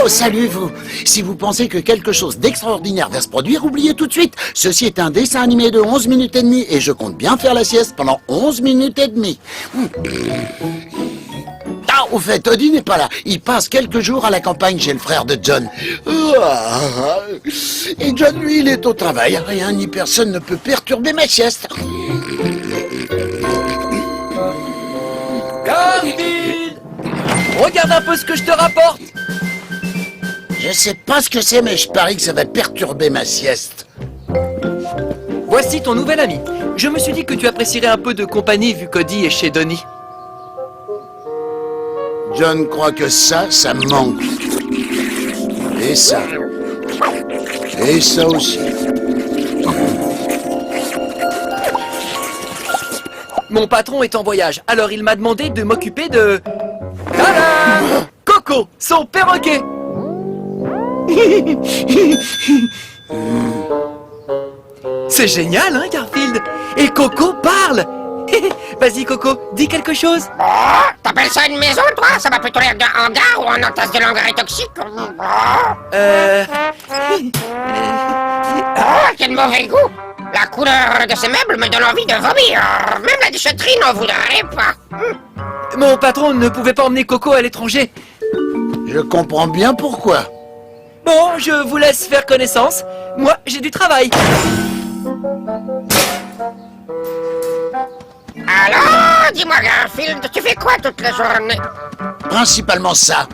Oh, salut vous! Si vous pensez que quelque chose d'extraordinaire va se produire, oubliez tout de suite. Ceci est un dessin animé de 11 minutes et demie et je compte bien faire la sieste pendant 11 minutes et demie. Ah, au fait, Odie n'est pas là. Il passe quelques jours à la campagne chez le frère de John. Et John, lui, il est au travail. Rien ni personne ne peut perturber ma sieste. Garfield! Regarde un peu ce que je te rapporte! Je sais pas ce que c'est, mais je parie que ça va perturber ma sieste. Voici ton nouvel ami. Je me suis dit que tu apprécierais un peu de compagnie vu qu'Odie est chez Donnie. John croit que ça me manque. Et ça. Et ça aussi. Mon patron est en voyage, alors il m'a demandé de m'occuper de... Tadam! Coco, son perroquet! C'est génial, hein, Garfield? Et Coco parle! Vas-y, Coco, dis quelque chose. Oh, t'appelles ça une maison, toi? Ça va plutôt l'air d'un hangar où on entasse de l'engrais toxique. Oh, quel mauvais goût! La couleur de ces meubles me donne envie de vomir. Même la déchetterie n'en voudrait pas. Mon patron ne pouvait pas emmener Coco à l'étranger. Je comprends bien pourquoi. Bon, je vous laisse faire connaissance. Moi, j'ai du travail. Alors, dis-moi, Garfield, tu fais quoi toute la journée? Principalement ça.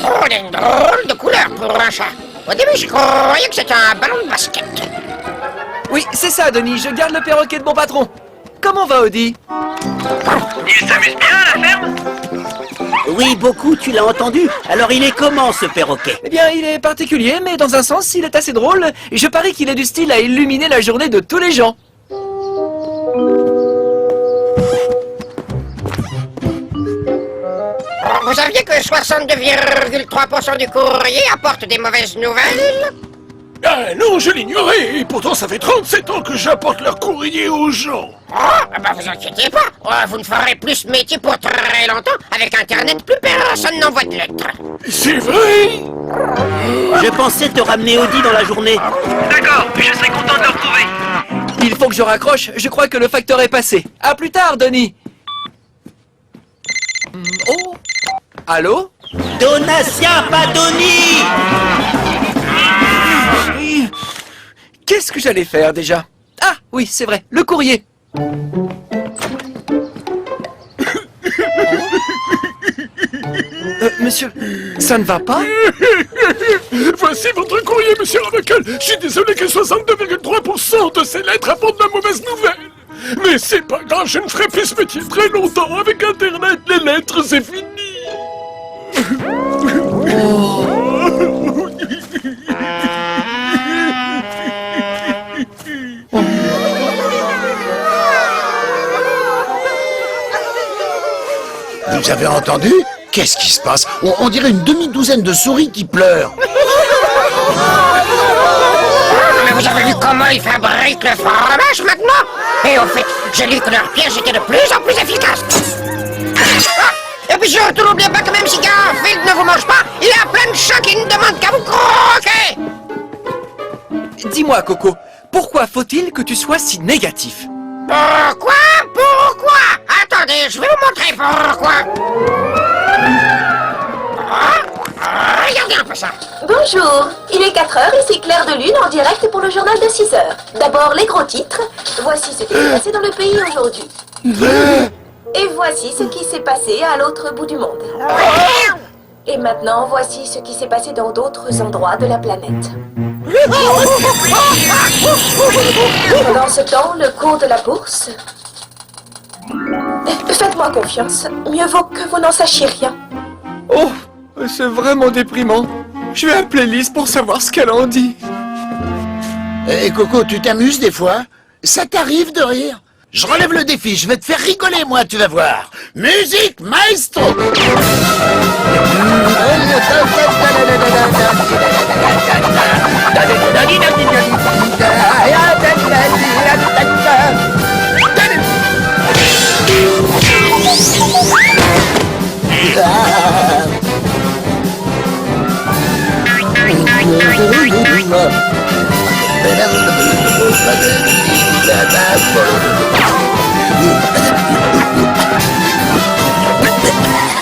Oh, une drôle de couleur pour un chat. Au début, je croyais que c'était un ballon de basket. Oui, c'est ça, Denis. Je garde le perroquet de mon patron. Comment va, Odie? Il s'amuse bien à la ferme? Oui, beaucoup, tu l'as entendu. Alors il est comment, ce perroquet? Eh bien, il est particulier, mais dans un sens, il est assez drôle. Et je parie qu'il est du style à illuminer la journée de tous les gens. Vous saviez que 62,3% du courrier apporte des mauvaises nouvelles? Ah non, je l'ignorais, et pourtant ça fait 37 ans que j'apporte leur courrier aux gens. Oh, bah vous inquiétez pas, vous ne ferez plus ce métier pour très longtemps. Avec Internet, plus personne n'envoie de lettres. C'est vrai? Je pensais te ramener Odie dans la journée. D'accord, je serais content de le retrouver. Il faut que je raccroche. Je crois que le facteur est passé. À plus tard, Denis. Oh. Allô? Donatien, pas Donnie! Qu'est-ce que j'allais faire déjà? Ah, oui, c'est vrai, le courrier. Monsieur, ça ne va pas? Voici votre courrier, monsieur Ramacle. Je suis désolé que 62,3% de ces lettres apportent de mauvaises nouvelles. Mais c'est pas grave, je ne ferai plus ce métier très longtemps. Avec Internet, les lettres, c'est fini. Vous avez entendu? Qu'est-ce qui se passe? On dirait une demi-douzaine de souris qui pleurent. Mais vous avez vu comment ils fabriquent le fromage maintenant? Et au fait, j'ai lu que leur piège était de plus en plus efficace. Et puis surtout, n'oubliez pas que même si Garfield ne vous mange pas, il y a plein de chats qui ne demandent qu'à vous croquer. Dis-moi, Coco, pourquoi faut-il que tu sois si négatif? Pourquoi? Attendez, je vais vous montrer pourquoi. Regardez un peu ça. Bonjour, il est 4 heures et c'est Claire de Lune en direct pour le journal de 6 heures. D'abord les gros titres. Voici ce qui s'est passé dans le pays aujourd'hui. Et voici ce qui s'est passé à l'autre bout du monde. Et maintenant, voici ce qui s'est passé dans d'autres endroits de la planète. Pendant ce temps, le cours de la bourse... Faites-moi confiance, mieux vaut que vous n'en sachiez rien. Oh, c'est vraiment déprimant. Je vais appeler Lise pour savoir ce qu'elle en dit. Et Coco, tu t'amuses des fois? Ça t'arrive de rire? Je relève le défi, je vais te faire rigoler, moi, tu vas voir. Musique, maestro!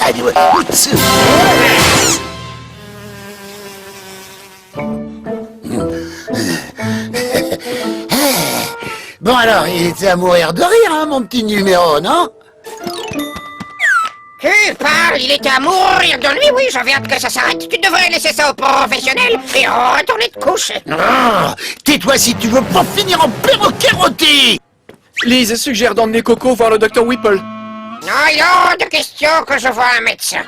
Allez, ouais. Bon alors, il était à mourir de rire, hein, mon petit numéro, non? Tu parles, il était à mourir de lui, oui, j'avais hâte que ça s'arrête. Tu devrais laisser ça aux professionnels et retourner te coucher. Ah, tais-toi si tu veux pas finir en perroquet rôti. Lise suggère d'emmener Coco voir le docteur Whipple. Non, il est hors de question que je voie un médecin.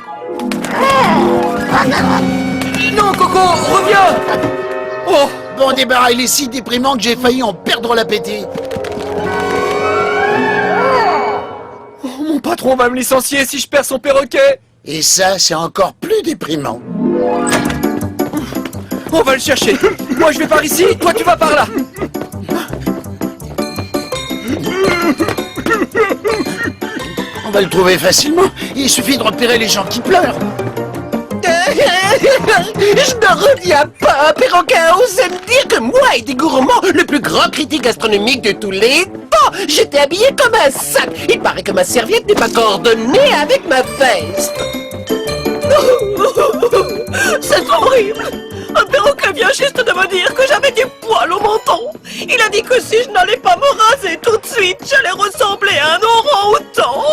Non, Coco, reviens! Oh, Bon débarras, il est si déprimant que j'ai failli en perdre l'appétit. mon patron va me licencier si je perds son perroquet. Et ça, c'est encore plus déprimant. On va le chercher. Moi, je vais par ici, toi, tu vas par là. On va le trouver facilement. Il suffit de repérer les gens qui pleurent. Je ne reviens pas, perroquet. Osez me dire que moi, Eddie Gourmand, le plus grand critique gastronomique de tous les temps, j'étais habillé comme un sac. Il paraît que ma serviette n'est pas coordonnée avec ma veste. C'est horrible. Un perroquet vient juste de me dire que j'avais du poil au menton. Il a dit que si je n'allais pas me raser tout de suite, j'allais ressembler à un orang-outan.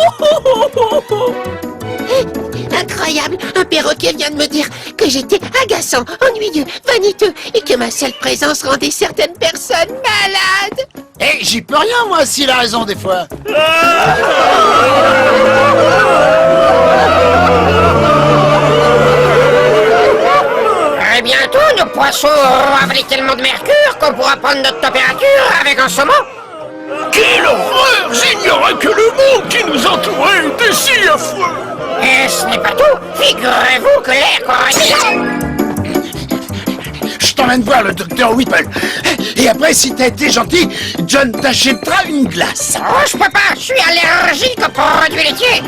Incroyable, un perroquet vient de me dire que j'étais agaçant, ennuyeux, vaniteux et que ma seule présence rendait certaines personnes malades. Eh, j'y peux rien, moi, s'il a raison des fois. Très bientôt, nos poissons auront avalé tellement de mercure qu'on pourra prendre notre température avec un saumon. Quelle horreur! J'ignorais que le monde qui nous entourait était si affreux! Et ce n'est pas tout. Figurez-vous que l'air correspond. Je t'emmène voir le docteur Whipple. Et après, si t'as été gentil, John t'achètera une glace. Oh, je peux pas, je suis allergique aux produits laitiers.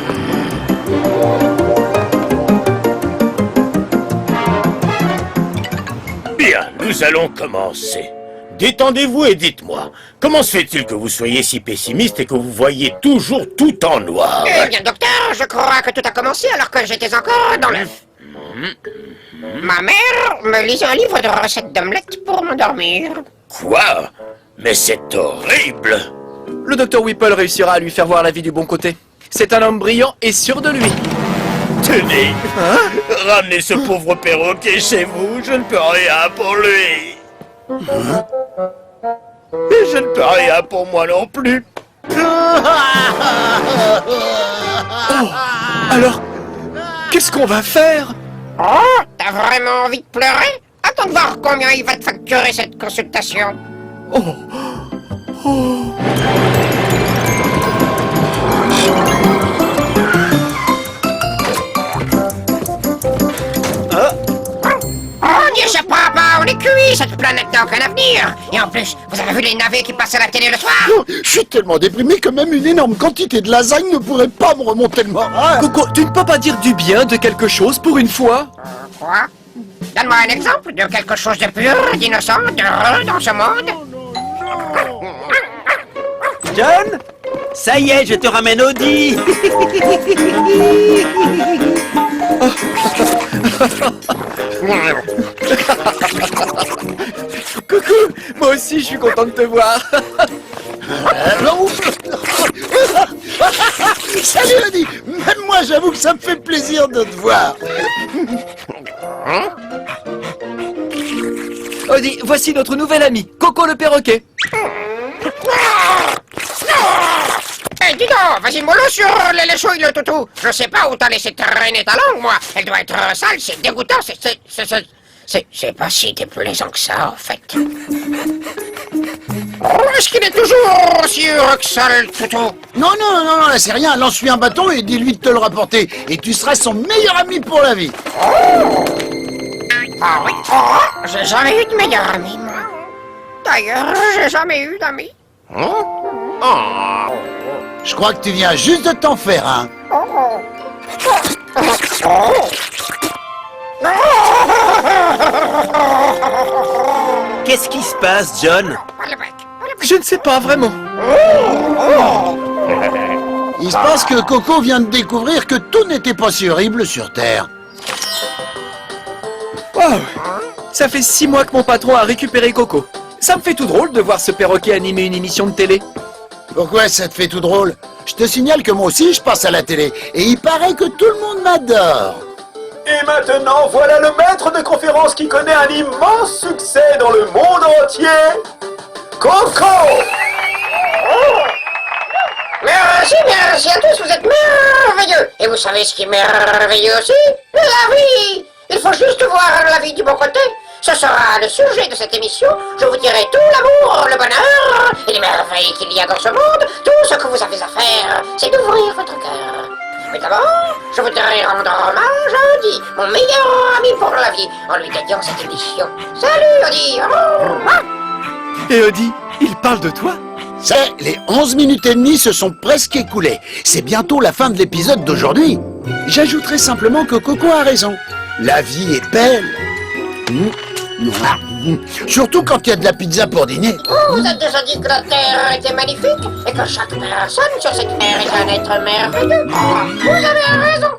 Bien, nous allons commencer. Détendez-vous et dites-moi, comment se fait-il que vous soyez si pessimiste et que vous voyez toujours tout en noir? Eh bien, docteur, je crois que tout a commencé alors que j'étais encore dans l'œuf. Ma mère me lisait un livre de recettes d'omelette pour m'endormir. Quoi? Mais c'est horrible! Le docteur Whipple réussira à lui faire voir la vie du bon côté. C'est un homme brillant et sûr de lui. Tenez, ramenez ce pauvre perroquet chez vous, je ne peux rien pour lui. Et je ne peux rien pour moi non plus. Alors, qu'est-ce qu'on va faire? Oh, t'as vraiment envie de pleurer? Attends de voir combien il va te facturer cette consultation. On n'y échappera pas, on est cuit, cette planète n'a aucun avenir. Et en plus, vous avez vu les navets qui passent à la télé le soir? Je suis tellement déprimé que même une énorme quantité de lasagne ne pourrait pas me remonter le moral. Coco, tu ne peux pas dire du bien de quelque chose pour une fois? Quoi? Donne-moi un exemple de quelque chose de pur, d'innocent, d'heureux dans ce monde. John, ça y est, je te ramène Audi. Coucou, moi aussi je suis content de te voir. Salut Lodi. Même moi j'avoue que ça me fait plaisir de te voir. Odie, voici notre nouvel ami, Coco le perroquet. Eh, dis donc, vas-y mollo sur les chouilles, le toutou. Je sais pas où t'as laissé traîner ta langue, moi. Elle doit être sale, c'est dégoûtant, c'est pas si déplaisant que ça, en fait. Oh, est-ce qu'il est toujours aussi heureux que ça, le toutou? Non, là c'est rien. Lance-lui un bâton et dis-lui de te le rapporter. Et tu seras son meilleur ami pour la vie. Ah oui, oh, j'ai jamais eu de meilleur ami, moi. D'ailleurs, j'ai jamais eu d'amis. Je crois que tu viens juste de t'en faire, hein. Qu'est-ce qui se passe, John? Je ne sais pas vraiment. Il se passe que Coco vient de découvrir que tout n'était pas si horrible sur Terre. Wow. Ça fait 6 mois que mon patron a récupéré Coco. Ça me fait tout drôle de voir ce perroquet animer une émission de télé. Pourquoi ça te fait tout drôle? Je te signale que moi aussi je passe à la télé. Et il paraît que tout le monde m'adore. Et maintenant, voilà le maître de conférence qui connaît un immense succès dans le monde entier. Coco! Merci à tous, vous êtes merveilleux. Et vous savez ce qui est merveilleux aussi? La vie. Il faut juste voir la vie du bon côté. Ce sera le sujet de cette émission. Je vous dirai tout l'amour, le bonheur et les merveilles qu'il y a dans ce monde. Tout ce que vous avez à faire, c'est d'ouvrir votre cœur. Mais d'abord, je voudrais rendre hommage à Audi, mon meilleur ami pour la vie, en lui dédiant cette émission. Salut Audi! Et Audi, il parle de toi? C'est, les 11 minutes et demie se sont presque écoulées. C'est bientôt la fin de l'épisode d'aujourd'hui. J'ajouterai simplement que Coco a raison. La vie est belle. Surtout quand il y a de la pizza pour dîner. Vous avez déjà dit que la Terre était magnifique et que chaque personne sur cette terre est un être merveilleux. Vous avez raison.